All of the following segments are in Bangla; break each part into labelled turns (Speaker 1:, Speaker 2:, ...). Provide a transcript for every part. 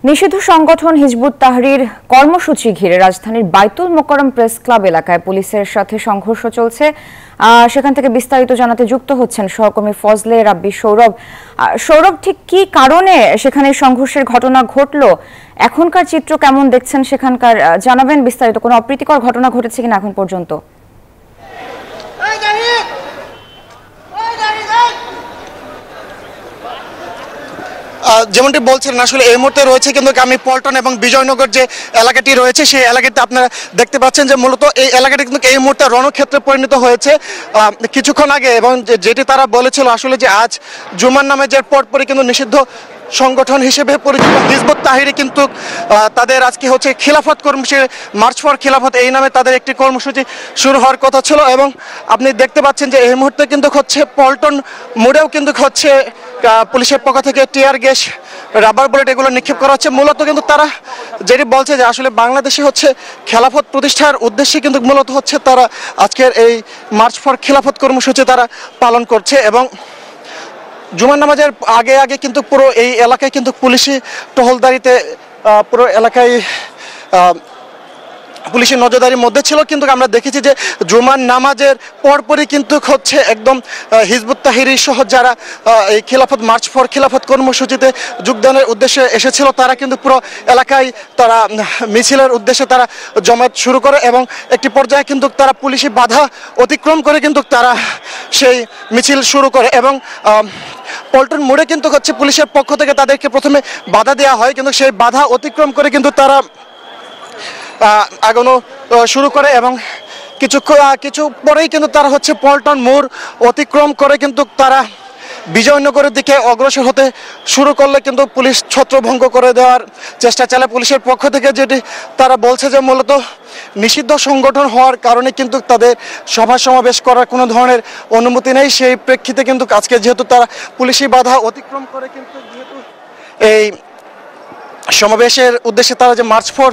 Speaker 1: নিষিদ্ধ সংগঠন হিজবুত তাহরীর কর্মসূচি ঘিরে রাজধানীর বাইতুল মোকাররম প্রেস ক্লাব এলাকায় পুলিশের সাথে সংঘর্ষ চলছে। সেখান থেকে বিস্তারিত জানাতে যুক্ত হচ্ছেন সহকর্মী ফজলে রাব্বি সৌরভ। সৌরভ, ঠিক কি কারণে সেখানে সংঘর্ষের ঘটনা ঘটলো, এখনকার চিত্র কেমন দেখছেন সেখানকার, জানাবেন বিস্তারিত। কোনো অপ্রীতিকর ঘটনা ঘটেছে কিনা এখন পর্যন্ত?
Speaker 2: যেমনটি বলছেন, আসলে এই মুহূর্তে রয়েছে কিন্তু আমি পল্টন এবং বিজয়নগর যে এলাকাটি রয়েছে সেই এলাকাতে আপনারা দেখতে পাচ্ছেন যে মূলত এই এলাকাটি কিন্তু এই মুহূর্তে রণক্ষেত্রে পরিণত হয়েছে কিছুক্ষণ আগে। এবং যেটি তারা বলেছিল আসলে যে আজ জুমার নামাজের পরপরই কিন্তু নিষিদ্ধ সংগঠন হিসেবে পরিচিত হিজবুত তাহরীর কিন্তু তাদের আজকে হচ্ছে খিলাফত কর্মসূচি, মার্চ ফর খিলাফত এই নামে তাদের একটি কর্মসূচি শুরু হওয়ার কথা ছিল। এবং আপনি দেখতে পাচ্ছেন যে এই মুহূর্তে কিন্তু হচ্ছে পল্টন মোড়েও কিন্তু হচ্ছে পুলিশের পক্ষ থেকে টিয়ার গ্যাস, রাবার বুলেট এগুলো নিক্ষেপ করা হচ্ছে। মূলত কিন্তু তারা যেটি বলছে যে আসলে বাংলাদেশে হচ্ছে খেলাফত প্রতিষ্ঠার উদ্দেশ্যে কিন্তু মূলত হচ্ছে তারা আজকের এই মার্চ ফর খিলাফত কর্মসূচি তারা পালন করছে। এবং জুমার নামাজের আগে আগে কিন্তু পুরো এই এলাকায় কিন্তু পুলিশি টহলদারিতে পুরো এলাকায় পুলিশের নজরদারির মধ্যে ছিল। কিন্তু আমরা দেখেছি যে জুমার নামাজের পরপরই কিন্তু হচ্ছে একদম হিজবুত তাহরীর সহ যারা এই খিলাফত মার্চ ফর খিলাফত কর্মসূচিতে যোগদানের উদ্দেশ্যে এসেছিল তারা কিন্তু পুরো এলাকায় তারা মিছিলের উদ্দেশ্যে তারা জমায়েত শুরু করে। এবং একটি পর্যায়ে কিন্তু তারা পুলিশি বাধা অতিক্রম করে কিন্তু তারা সেই মিছিল শুরু করে। এবং পল্টন মোড়ে কিন্তু হচ্ছে পুলিশের পক্ষ থেকে তাদেরকে প্রথমে বাধা দেওয়া হয়, কিন্তু সেই বাধা অতিক্রম করে কিন্তু তারা আগানো শুরু করে। এবং কিছু পরেই কিন্তু তারা হচ্ছে পল্টন মোড় অতিক্রম করে কিন্তু তারা বিজয়নগরের দিকে অগ্রসর হতে শুরু করলে কিন্তু পুলিশ ছত্রভঙ্গ করে দেওয়ার চেষ্টা চালায় পুলিশের পক্ষ থেকে। যেটি তারা বলছে যে মূলত নিষিদ্ধ সংগঠন হওয়ার কারণে কিন্তু তাদের সভা সমাবেশ করার কোনো ধরনের অনুমতি নেই। সেই প্রেক্ষিতে কিন্তু আজকে যেহেতু তারা পুলিশি বাধা অতিক্রম করে কিন্তু যেহেতু এই সমাবেশের উদ্দেশ্যে তারা যে মার্চ ফর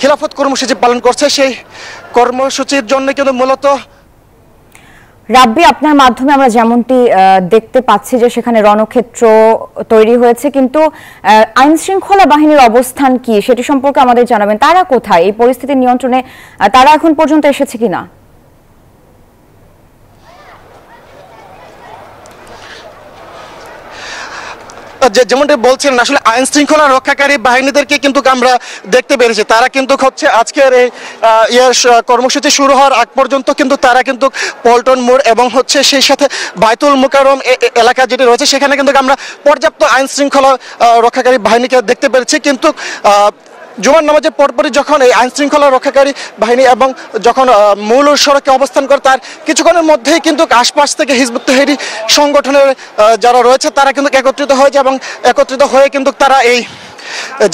Speaker 2: খিলাফত কর্মসূচি পালন করছে সেই কর্মসূচির জন্য কিন্তু মূলত
Speaker 1: রাব্বি, আপনার মাধ্যমে আমরা যেমনটি দেখতে পাচ্ছি যে সেখানে রণক্ষেত্র তৈরি হয়েছে, কিন্তু আইন শৃঙ্খলা বাহিনীর অবস্থান কি সেটি সম্পর্কে আমাদের জানাবেন। তারা কোথায়, এই পরিস্থিতি নিয়ন্ত্রণে তারা এখন পর্যন্ত এসেছে কিনা?
Speaker 2: যেমনটি বলছেন আসলে আইন শৃঙ্খলা রক্ষাকারী বাহিনীদেরকে কিন্তু আমরা দেখতে পেরেছি। তারা কিন্তু হচ্ছে আজকের এই কর্মসূচি শুরু হওয়ার আগ পর্যন্ত কিন্তু তারা কিন্তু পল্টন মোড় এবং হচ্ছে সেই সাথে বাইতুল মোকাররম এলাকা যেটি রয়েছে সেখানে কিন্তু আমরা পর্যাপ্ত আইন শৃঙ্খলা রক্ষাকারী বাহিনীকে দেখতে পেরেছি। কিন্তু জুমার নামাজের পরপরই যখন এই আইন শৃঙ্খলা রক্ষাকারী বাহিনী এবং যখন মূল সড়কে অবস্থান করে তার কিছুক্ষণের মধ্যেই কিন্তু আশপাশ থেকে হিজবুত তাহরীর সংগঠনের যারা রয়েছে তারা কিন্তু একত্রিত হয়েছে। এবং একত্রিত হয়ে কিন্তু তারা এই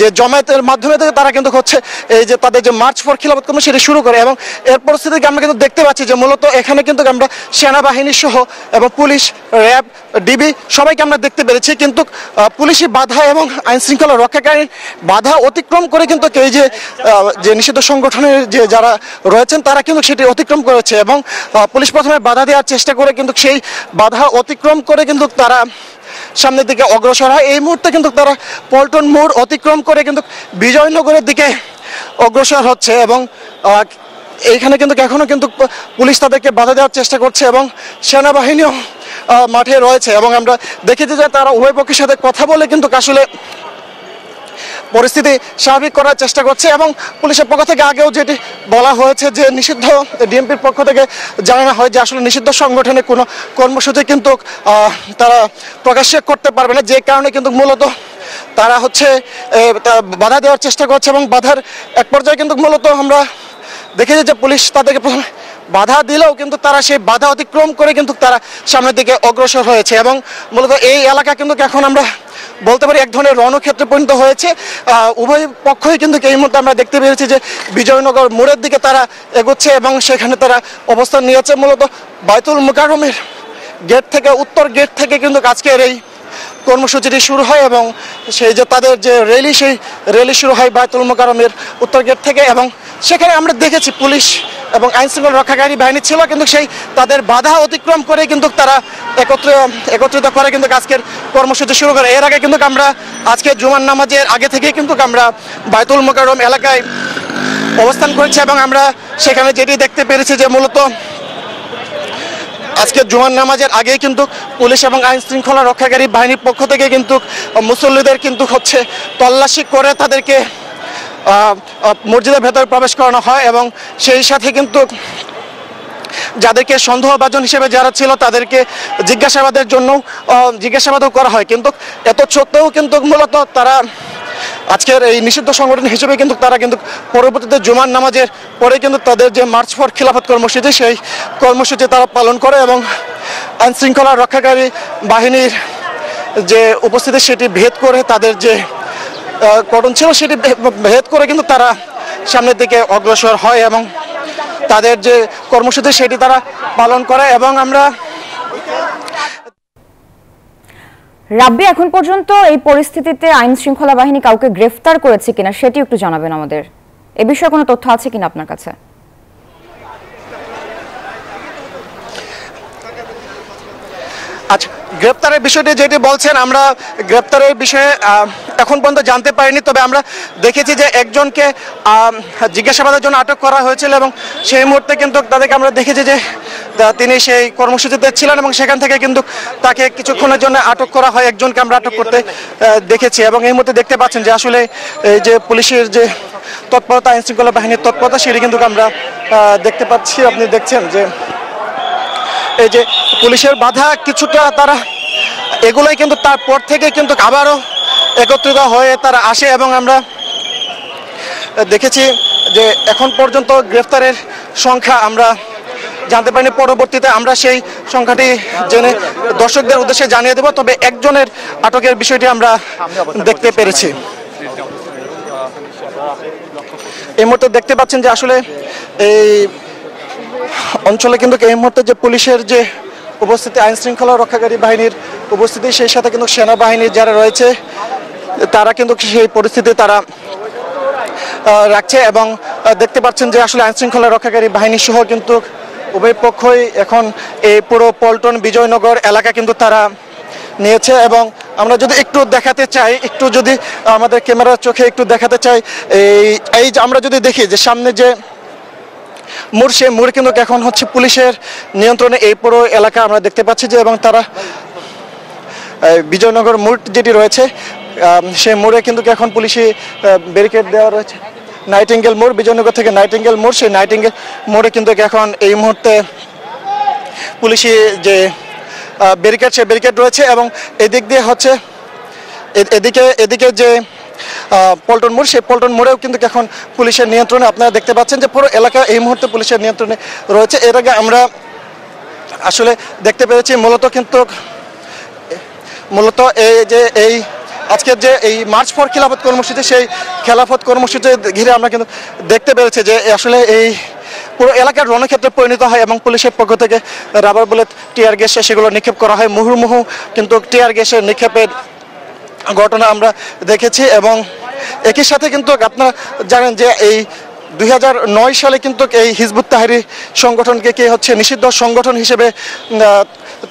Speaker 2: যে জমায়েতের মাধ্যমে তারা কিন্তু হচ্ছে এই যে তাদের যে মার্চ ফর খিলাফত কর্মসূচি সেটা শুরু করে। এবং এর পরিস্থিতিকে আমরা কিন্তু দেখতে পাচ্ছি যে মূলত এখানে কিন্তু আমরা সেনাবাহিনী সহ এবং পুলিশ, র্যাব, ডিবি সবাইকে আমরা দেখতে পেরেছি। কিন্তু পুলিশি বাধা এবং আইন শৃঙ্খলা রক্ষাকারী বাধা অতিক্রম করে কিন্তু এই যে নিষিদ্ধ সংগঠনের যে যারা রয়েছেন তারা কিন্তু সেটি অতিক্রম করেছে। এবং পুলিশ প্রথমে বাধা দেওয়ার চেষ্টা করে কিন্তু সেই বাধা অতিক্রম করে কিন্তু তারা সামনের দিকে অগ্রসর হয়। এই মুহূর্তে কিন্তু তারা পল্টন মোড় অতিক্রম করে কিন্তু বিজয়নগরের দিকে অগ্রসর হচ্ছে। এবং এইখানে কিন্তু এখনো কিন্তু পুলিশ তাদেরকে বাধা দেওয়ার চেষ্টা করছে এবং সেনাবাহিনীও মাঠে রয়েছে। এবং আমরা দেখেছি যে তারা উভয় পক্ষের সাথে কথা বলে কিন্তু আসলে পরিস্থিতি স্বাভাবিক করার চেষ্টা করছে। এবং পুলিশের পক্ষ থেকে আগেও যেটি বলা হয়েছে যে নিষিদ্ধ ডিএমপির পক্ষ থেকে জানানো হয় যে আসলে নিষিদ্ধ সংগঠনের কোনো কর্মসূচি কিন্তু তারা প্রকাশ্যে করতে পারবে না, যে কারণে কিন্তু মূলত তারা হচ্ছে বাধা দেওয়ার চেষ্টা করছে। এবং বাধার এক পর্যায়ে কিন্তু মূলত আমরা দেখেছি যে পুলিশ তাদেরকে প্রথমে বাধা দিলেও কিন্তু তারা সেই বাধা অতিক্রম করে কিন্তু তারা সামনের দিকে অগ্রসর হয়েছে। এবং মূলত এই এলাকা কিন্তু এখন আমরা বলতে পারি এক ধরনের রণক্ষেত্রে পরিণত হয়েছে। উভয় পক্ষই কিন্তু এই মুহূর্তে আমরা দেখতে পেরেছি যে বিজয়নগর মোড়ের দিকে তারা এগোচ্ছে এবং সেখানে তারা অবস্থান নিয়েছে। মূলত বাইতুল মোকাররমের গেট থেকে, উত্তর গেট থেকে কিন্তু আজকের এই কর্মসূচিটি শুরু হয় এবং সেই যে তাদের যে র্যালি, সেই র্যালি শুরু হয় বায়তুল মোকাররমের উত্তর গেট থেকে। এবং সেখানে আমরা দেখেছি পুলিশ এবং আইনশৃঙ্খলা রক্ষাকারী বাহিনী ছিল, কিন্তু সেই তাদের বাধা অতিক্রম করে কিন্তু তারা একত্রিত করে কিন্তু আজকের কর্মসূচি শুরু করে। এর আগে কিন্তু আমরা আজকে জুমার নামাজের আগে থেকে কিন্তু আমরা বায়তুল মোকাররম এলাকায় অবস্থান করেছি এবং আমরা সেখানে যেটি দেখতে পেরেছি যে মূলত আজকে জুমার নামাজের আগেই কিন্তু পুলিশ এবং আইন শৃঙ্খলা রক্ষাকারী বাহিনীর পক্ষ থেকে কিন্তু মুসল্লিদের কিন্তু তল্লাশি করে তাদেরকে মসজিদের ভেতরে প্রবেশ করানো হয় এবং সেই সাথে কিন্তু যাদেরকে সন্দেহভাজন হিসেবে যারা ছিল তাদেরকে জিজ্ঞাসাবাদও করা হয়। কিন্তু এত সত্ত্বেও কিন্তু মূলত তারা আজকের এই নিষিদ্ধ সংগঠন হিসেবে কিন্তু তারা কিন্তু পরবর্তীতে জুমার নামাজের পরে কিন্তু তাদের যে মার্চ ফর খিলাফত কর্মসূচি, সেই কর্মসূচি তারা পালন করে এবং আইন শৃঙ্খলা রক্ষাকারী বাহিনীর যে উপস্থিতি সেটি ভেদ করে, তাদের যে কর্ডন ছিল সেটি ভেদ করে কিন্তু তারা সামনের দিকে অগ্রসর হয় এবং তাদের যে কর্মসূচি সেটি তারা পালন করে। এবং আমরা
Speaker 1: রাব্বি, এখন পর্যন্ত এই পরিস্থিতিতে আইন শৃঙ্খলা বাহিনী কাউকে গ্রেফতার করেছে কিনা সেটি একটু জানাবেন আমাদের। এ বিষয়ে কোনো তথ্য আছে কিনা আপনার কাছে?
Speaker 2: আচ্ছা, গ্রেপ্তারের বিষয়টি যেটি বলছেন, আমরা গ্রেপ্তারের বিষয়ে এখন পর্যন্ত জানতে পারিনি। তবে আমরা দেখেছি যে একজনকে জিজ্ঞাসাবাদের জন্য আটক করা হয়েছিল এবং সেই মুহূর্তে কিন্তু তাদেরকে আমরা দেখেছি যে তিনি সেই কর্মসূচিতে ছিলেন এবং সেখান থেকে কিন্তু তাকে কিছুক্ষণের জন্য আটক করা হয়। একজনকে আমরা আটক করতে দেখেছি এবং এই মুহূর্তে দেখতে পাচ্ছেন যে আসলে এই যে পুলিশের যে তৎপরতা, আইন শৃঙ্খলা বাহিনীর তৎপরতা, সেটি কিন্তু আমরা দেখতে পাচ্ছি। আপনি দেখছেন যে এই যে পুলিশের বাধা কিছুটা তারা এগুলোই কিন্তু তারপর থেকে কিন্তু আবারও একত্রিত হয়ে তারা আসে এবং আমরা দেখেছি যে এখন পর্যন্ত গ্রেফতারের সংখ্যা আমরা জানতে পারিনি। পরবর্তীতে আমরা সেই সংখ্যাটি জেনে দর্শকদের উদ্দেশ্যে জানিয়ে দেব। তবে একজনের আটকের বিষয়টি আমরা দেখতে পেরেছি। এই মুহূর্তে দেখতে পাচ্ছেন যে আসলে এই অঞ্চলে কিন্তু এই মুহূর্তে যে পুলিশের যে উপস্থিতি, আইন শৃঙ্খলা রক্ষাকারী বাহিনীর উপস্থিতি, সেই সাথে কিন্তু সেনাবাহিনীর যারা রয়েছে তারা কিন্তু সেই পরিস্থিতি তারা রাখছে এবং দেখতে পাচ্ছেন যে আসলে আইন শৃঙ্খলা রক্ষাকারী বাহিনী সহ কিন্তু উভয় পক্ষই এখন এই পুরো পল্টন বিজয়নগর এলাকা কিন্তু তারা নিয়েছে। এবং আমরা যদি একটু দেখাতে চাই, একটু যদি আমাদের ক্যামেরার চোখে একটু দেখাতে চাই, এই যে আমরা যদি দেখি যে সামনে যে মোড়, সেই মোড় কিন্তু এখন পুলিশের নিয়ন্ত্রণে এই পুরো এলাকা আমরা দেখতে পাচ্ছি যে, এবং তারা বিজয়নগর মোড় যেটি রয়েছে সেই মোড়ে কিন্তু এখন পুলিশি ব্যারিকেড দেওয়া রয়েছে। নাইটিঙ্গেল মোড়, বিজয়নগর থেকে নাইটিঙ্গেল মোড়, সেই নাইটিঙ্গেল মোড়ে কিন্তু এখন এই মুহূর্তে পুলিশি যে ব্যারিকেড, সেই ব্যারিকেড রয়েছে এবং এদিক দিয়ে এদিকে যে পল্টন মোড়, সেই পল্টন মোড়েও কিন্তু এখন পুলিশের নিয়ন্ত্রণে। আপনারা দেখতে পাচ্ছেন যে পুরো এলাকা এই মুহূর্তে পুলিশের নিয়ন্ত্রণে রয়েছে। এর আগে আমরা আসলে দেখতে পেরেছি মূলত এই আজকের যে এই মার্চ ফর খিলাফত কর্মসূচি, সেই খেলাফত কর্মসূচি ঘিরে আমরা কিন্তু দেখতে পেরেছি যে আসলে এই পুরো এলাকার রণক্ষেত্রে পরিণত হয় এবং পুলিশের পক্ষ থেকে রাবার বুলেট, টিয়ার গ্যাস সেগুলো নিক্ষেপ করা হয়। মুহুর্মুহু কিন্তু টিয়ার গ্যাসের নিক্ষেপের ঘটনা আমরা দেখেছি। এবং একই সাথে কিন্তু আপনারা জানেন যে এই 2009 সালে কিন্তু এই হিজবুত তাহরির সংগঠনকে নিষিদ্ধ সংগঠন হিসেবে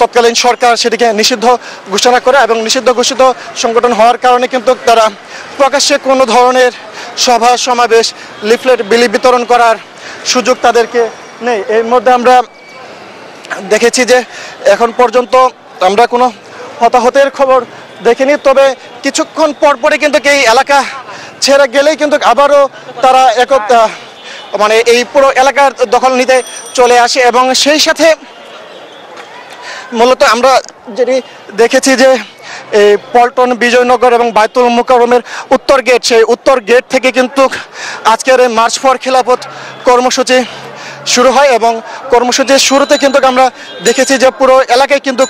Speaker 2: তৎকালীন সরকার সেটিকে নিষিদ্ধ ঘোষণা করে এবং নিষিদ্ধ ঘোষিত সংগঠন হওয়ার কারণে কিন্তু তারা প্রকাশ্যে কোনো ধরনের সভা সমাবেশ, লিফলেট বিলি বিতরণ করার সুযোগ তাদেরকে নেই। এর মধ্যে আমরা দেখেছি যে এখন পর্যন্ত আমরা কোনো হতাহতের খবর দেখিনি। তবে কিছুক্ষণ পরপরই কিন্তু এই এলাকা ছেড়ে গেলেই কিন্তু আবারও তারা এই পুরো এলাকার দখল নিতে চলে আসে এবং সেই সাথে মূলত আমরা যেটি দেখেছি যে এই পল্টন বিজয়নগর এবং বায়তুল মোকাররমের উত্তর গেট, সেই উত্তর গেট থেকে কিন্তু আজকের এই মার্চ ফর খিলাফত কর্মসূচি শুরু হয় এবং কর্মসূচির শুরুতে কিন্তু আমরা দেখেছি যে পুরো এলাকায় কিন্তু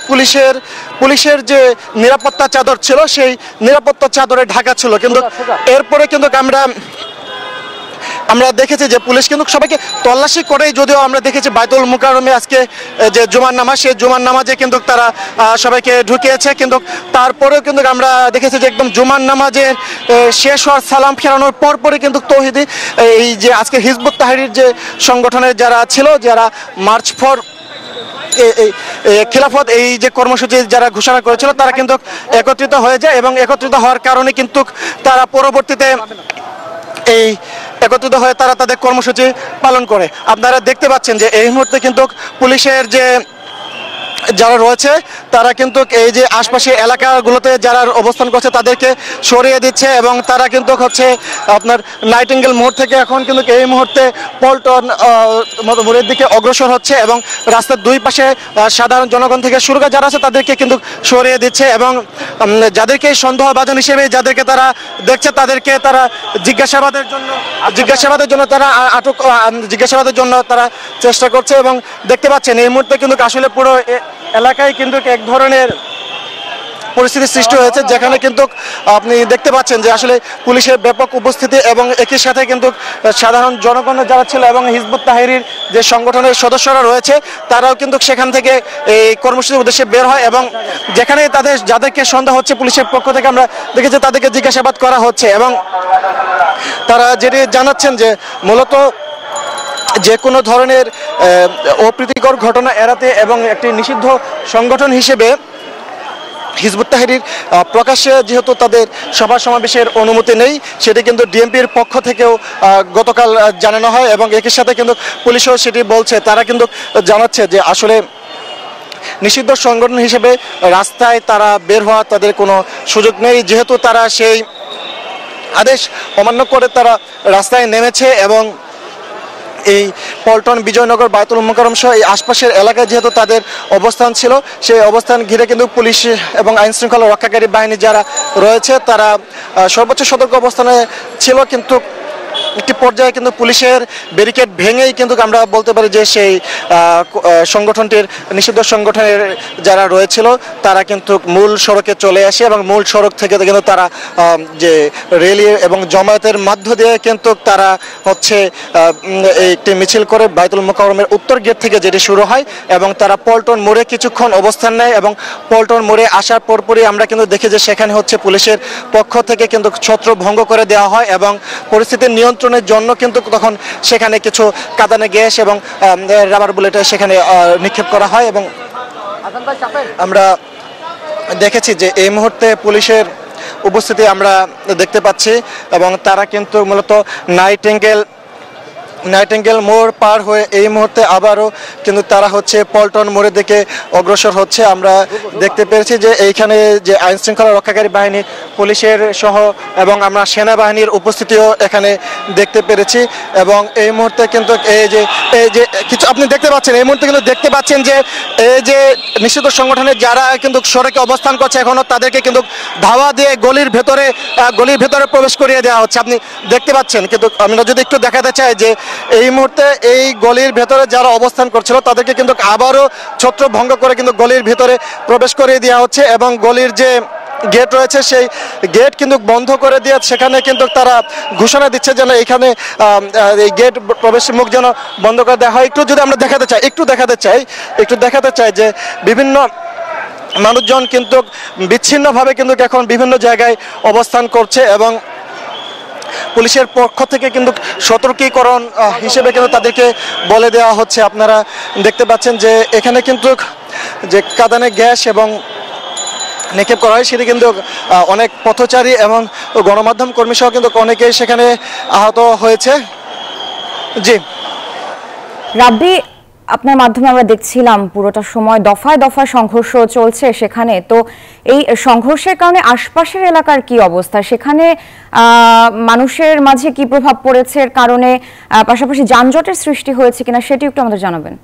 Speaker 2: পুলিশের যে নিরাপত্তা চাদর ছিল, সেই নিরাপত্তা চাদরে ঢাকা ছিল। কিন্তু এরপরে কিন্তু আমরা আমরা দেখেছি যে পুলিশ কিন্তু সবাইকে তল্লাশি করেই, যদিও আমরা দেখেছি বাইতুল মুকাররমে আজকে যে জুমার নামাজ, সেই জুমার নামাজে কিন্তু তারা সবাইকে ঢুকিয়েছে, কিন্তু তারপরেও কিন্তু আমরা দেখেছি যে একদম জুমার নামাজে শেষ হওয়ার সালাম ফেরানোর পরপরই কিন্তু তৌহিদি এই যে আজকে হিজবুত তাহরীর যে সংগঠনের যারা ছিল, যারা মার্চ ফর খিলাফত এই যে কর্মসূচি যারা ঘোষণা করেছিল, তারা কিন্তু একত্রিত হয়ে যায় এবং একত্রিত হওয়ার কারণে কিন্তু তারা পরবর্তীতে এই একত্রিত হয়ে তারা তাদের কর্মসূচি পালন করে। আপনারা দেখতে পাচ্ছেন যে এই মুহূর্তে কিন্তু পুলিশের যে যারা রয়েছে তারা কিন্তু এই যে আশপাশে এলাকাগুলোতে যারা অবস্থান করছে তাদেরকে সরিয়ে দিচ্ছে এবং তারা কিন্তু হচ্ছে আপনার নাইটিঙ্গেল মোড় থেকে এখন কিন্তু এই মুহূর্তে পল্টন মোড়ের দিকে অগ্রসর হচ্ছে এবং রাস্তার দুই পাশে সাধারণ জনগণ থেকে শুরু করে যারা আছে তাদেরকে কিন্তু সরিয়ে দিচ্ছে এবং যাদেরকে সন্দেহভাজন হিসেবে যাদেরকে তারা দেখছে তাদেরকে তারা জিজ্ঞাসাবাদের জন্য তারা জিজ্ঞাসাবাদের জন্য তারা চেষ্টা করছে এবং দেখতে পাচ্ছেন এই মুহূর্তে কিন্তু আসলে পুরো এলাকায় কিন্তু এক ধরনের পরিস্থিতির সৃষ্টি হয়েছে, যেখানে কিন্তু আপনি দেখতে পাচ্ছেন যে আসলে পুলিশের ব্যাপক উপস্থিতি এবং একই সাথে কিন্তু সাধারণ জনগণ যারা ছিল এবং হিজবুত তাহরীর যে সংগঠনের সদস্যরা রয়েছে তারাও কিন্তু সেখান থেকে এই কর্মসূচির উদ্দেশ্যে বের হয় এবং যেখানে যাদেরকে সন্দেহ হচ্ছে পুলিশের পক্ষ থেকে আমরা দেখেছি তাদেরকে জিজ্ঞাসাবাদ করা হচ্ছে এবং তারা যেটি জানাচ্ছেন যে মূলত যে কোনো ধরনের অপ্রীতিকর ঘটনা এড়াতে এবং একটি নিষিদ্ধ সংগঠন হিসেবে হিজবুত তাহরীর প্রকাশ্যে যেহেতু তাদের সভা সমাবেশের অনুমতি নেই, সেটি কিন্তু ডিএমপির পক্ষ থেকেও গতকাল জানানো হয় এবং একই সাথে কিন্তু পুলিশও সেটি বলছে। তারা কিন্তু জানাচ্ছে যে আসলে নিষিদ্ধ সংগঠন হিসেবে রাস্তায় তারা বের হওয়া তাদের কোনো সুযোগ নেই, যেহেতু তারা সেই আদেশ অমান্য করে তারা রাস্তায় নেমেছে এবং এই পল্টন, বিজয়নগর, বায়তুল মুকাররম সহ এই আশপাশের এলাকায় যেহেতু তাদের অবস্থান ছিল, সেই অবস্থান ঘিরে কিন্তু পুলিশ এবং আইন শৃঙ্খলা রক্ষাকারী বাহিনী যারা রয়েছে তারা সর্বোচ্চ সতর্ক অবস্থানে ছিল, কিন্তু একটি পর্যায়ে কিন্তু পুলিশের ব্যারিকেড ভেঙেই কিন্তু আমরা বলতে পারি যে সেই সংগঠনটির নিষিদ্ধ সংগঠনের যারা রয়েছিল তারা কিন্তু মূল সড়কে চলে আসে এবং মূল সড়ক থেকে কিন্তু তারা যে র্যালি এবং জমায়েতের মধ্য দিয়ে কিন্তু তারা হচ্ছে একটি মিছিল করে বাইতুল মুকাররমের উত্তর গেট থেকে যেটি শুরু হয় এবং তারা পল্টন মোড়ে কিছুক্ষণ অবস্থান নেয় এবং পল্টন মোড়ে আসার পরপরই আমরা কিন্তু দেখি যে সেখানে হচ্ছে পুলিশের পক্ষ থেকে কিন্তু ছত্রভঙ্গ করে দেওয়া হয় এবং পরিস্থিতির নিয়ন্ত্রণের জন্য কিন্তু তখন সেখানে কিছু কাঁদানে গ্যাস এবং রাবার বুলেট সেখানে নিক্ষেপ করা হয় এবং আমরা দেখেছি যে এই মুহূর্তে পুলিশের উপস্থিতি আমরা দেখতে পাচ্ছি এবং তারা কিন্তু মূলত নাইটিঙ্গেল মোড় পার হয়ে এই মুহূর্তে আবারও কিন্তু তারা হচ্ছে পল্টন মোড়ের দিকে অগ্রসর হচ্ছে। আমরা দেখতে পেরেছি যে এইখানে যে আইন শৃঙ্খলা রক্ষাকারী বাহিনী, পুলিশের সহ এবং আমরা সেনাবাহিনীর উপস্থিতিও এখানে দেখতে পেরেছি এবং এই মুহূর্তে কিন্তু এই যে কিছু আপনি দেখতে পাচ্ছেন, এই মুহূর্তে কিন্তু দেখতে পাচ্ছেন যে এই যে নিষিদ্ধ সংগঠনের যারা কিন্তু সড়কে অবস্থান করছে এখনও তাদেরকে কিন্তু ধাওয়া দিয়ে গলির ভেতরে প্রবেশ করিয়ে দেওয়া হচ্ছে, আপনি দেখতে পাচ্ছেন। কিন্তু আমরা যদি একটু দেখাতে চাই যে এই মুহূর্তে এই গলির ভেতরে যারা অবস্থান করছিল তাদেরকে কিন্তু আবারও ছত্রভঙ্গ করে কিন্তু গলির ভেতরে প্রবেশ করিয়ে দেওয়া হচ্ছে এবং গলির যে গেট রয়েছে সেই গেট কিন্তু বন্ধ করে দিয়ে সেখানে কিন্তু তারা ঘোষণা দিচ্ছে যেন এখানে এই গেট প্রবেশের মুখ যেন বন্ধ করে দেওয়া হয়। একটু যদি আমরা দেখাতে চাই যে বিভিন্ন মানুষজন কিন্তু বিচ্ছিন্নভাবে কিন্তু এখন বিভিন্ন জায়গায় অবস্থান করছে এবং পুলিশের পক্ষ থেকে কিন্তু সতর্কীকরণ হিসেবে কিন্তু তাদেরকে বলে দেওয়া হচ্ছে। আপনারা দেখতে পাচ্ছেন যে এখানে কিন্তু যে কাঁদানে গ্যাস এবং নিক্ষেপ করা হয় সেটি কিন্তু অনেক পথচারী এবং গণমাধ্যম কর্মী সহ কিন্তু অনেকেই সেখানে আহত হয়েছে। জি
Speaker 1: রাব্বি, আপনার মাধ্যমে আমরা দেখছিলাম পুরোটা সময় দফায় দফায় সংঘর্ষ চলছে সেখানে, তো এই সংঘর্ষের কারণে আশপাশের এলাকার কি অবস্থা, সেখানে মানুষের মাঝে কি প্রভাব পড়েছে, এর কারণে পাশাপাশি যানজটের সৃষ্টি হয়েছে কিনা সেটি একটু আমাদের জানাবেন।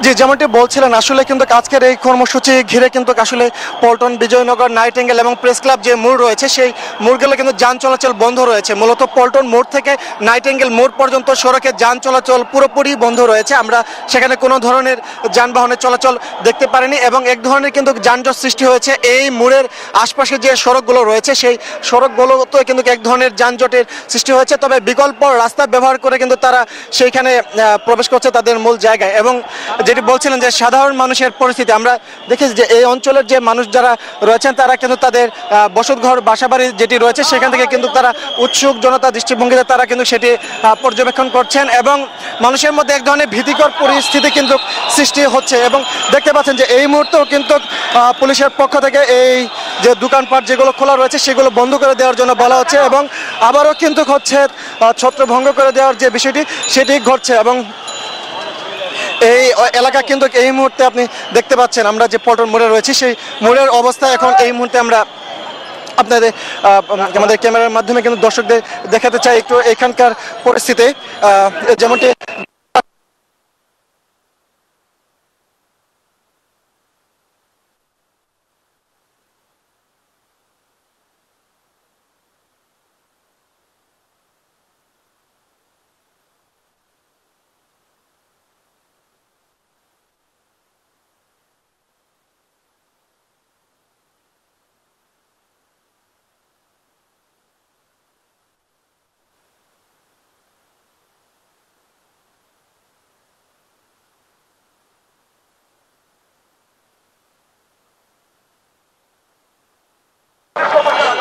Speaker 2: জি, যেমনটি বলছিলেন আসলে কিন্তু আজকের এই কর্মসূচি ঘিরে কিন্তু আসলে পল্টন, বিজয়নগর, নাইটেঙ্গেল এবং প্রেস ক্লাব যে মোড় রয়েছে সেই মোড়গুলো কিন্তু যান চলাচল বন্ধ রয়েছে। মূলত পল্টন মোড় থেকে নাইটেঙ্গেল মোড় পর্যন্ত সড়কে যান চলাচল পুরোপুরি বন্ধ রয়েছে। আমরা সেখানে কোনো ধরনের যানবাহনের চলাচল দেখতে পারিনি এবং এক ধরনের কিন্তু যানজট সৃষ্টি হয়েছে। এই মোড়ের আশপাশে যে সড়কগুলো রয়েছে সেই সড়কগুলোতে কিন্তু এক ধরনের যানজটের সৃষ্টি হয়েছে। তবে বিকল্প রাস্তা ব্যবহার করে কিন্তু তারা সেইখানে প্রবেশ করছে তাদের মূল জায়গায়। এবং যেটি বলছিলেন যে সাধারণ মানুষের পরিস্থিতি আমরা দেখেছি যে এই অঞ্চলের যে মানুষ যারা রয়েছেন তারা কিন্তু তাদের বসতঘর, বাসাবাড়ি যেটি রয়েছে সেখান থেকে কিন্তু তারা উৎসুক জনতা দৃষ্টিভঙ্গিতে তারা কিন্তু সেটি পর্যবেক্ষণ করছেন এবং মানুষের মধ্যে এক ধরনের ভীতিকর পরিস্থিতি কিন্তু সৃষ্টি হচ্ছে। এবং দেখতে পাচ্ছেন যে এই মুহূর্তেও কিন্তু পুলিশের পক্ষ থেকে এই যে দোকানপাট যেগুলো খোলা রয়েছে সেগুলো বন্ধ করে দেওয়ার জন্য বলা হচ্ছে এবং আবারও কিন্তু হচ্ছে ছত্রভঙ্গ করে দেওয়ার যে বিষয়টি সেটি ঘটছে। এবং এই এলাকা কিন্তু এই মুহূর্তে আপনি দেখতে পাচ্ছেন আমরা যে পল্টন মোড়ে রয়েছি সেই মোড়ের অবস্থা এখন এই মুহূর্তে আমরা আপনাদের আমাদের ক্যামেরার মাধ্যমে কিন্তু দর্শকদের দেখাতে চাই একটু এখানকার পরিস্থিতি। যেমনটি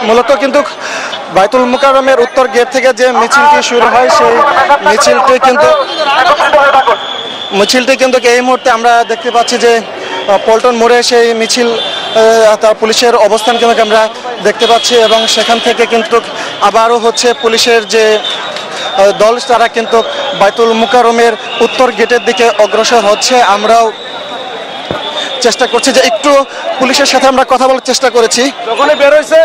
Speaker 2: মূলত কিন্তু বাইতুল মুকাররমের উত্তর গেট থেকে যে মিছিলটি শুরু হয় সেই মিছিলটি কিন্তু এই মুহূর্তে আমরা দেখতে পাচ্ছি যে পল্টন মোড়ে সেই মিছিল তার পুলিশের অবস্থান কিন্তু আমরা দেখতে পাচ্ছি এবং সেখান থেকে কিন্তু আবারও হচ্ছে পুলিশের যে দল তারা কিন্তু বাইতুল মুকাররমের উত্তর গেটের দিকে অগ্রসর হচ্ছে। আমরাও চেষ্টা করছি যে একটু পুলিশের সাথে আমরা কথা বলার চেষ্টা করেছি।
Speaker 3: যখনই বের হয়েছে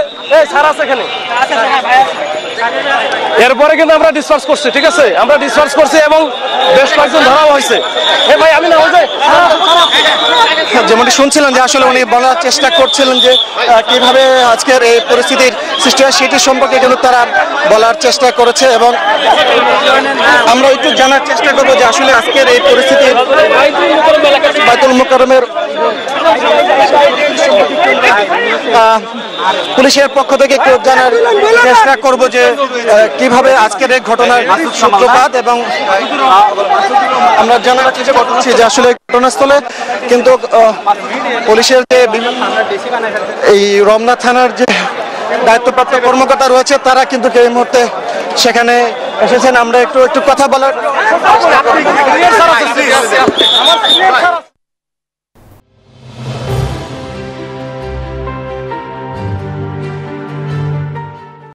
Speaker 3: এরপরে কিন্তু আমরা ডিসপার্স করছি, ঠিক আছে, আমরা ডিসপার্স করছি এবং বেশ কয়েকজন ধরাও হয়েছে। ভাই আমি না
Speaker 2: যেমনটি শুনছিলেন যে আসলে উনি বলার চেষ্টা করছিলেন যে কিভাবে আজকের এই পরিস্থিতির সৃষ্টি হয় সেটি সম্পর্কে কিন্তু তারা বলার চেষ্টা করেছে এবং আমরা একটু জানার চেষ্টা করবো যে আসলে আজকের এই পরিস্থিতি বাইতুল মুকাররমের পুলিশের পক্ষ থেকে একটু জানার চেষ্টা করব যে কিভাবে আজকের এই ঘটনার সূত্রপাত এবং আমরা জানার চেষ্টা করছি যে আসলে ঘটনাস্থলে কিন্তু পুলিশের যে এই রমনা থানার যে দায়িত্বপ্রাপ্ত কর্মকর্তা রয়েছে তারা কিন্তু এই মুহূর্তে সেখানে এসেছেন। আমরা একটু কথা বলার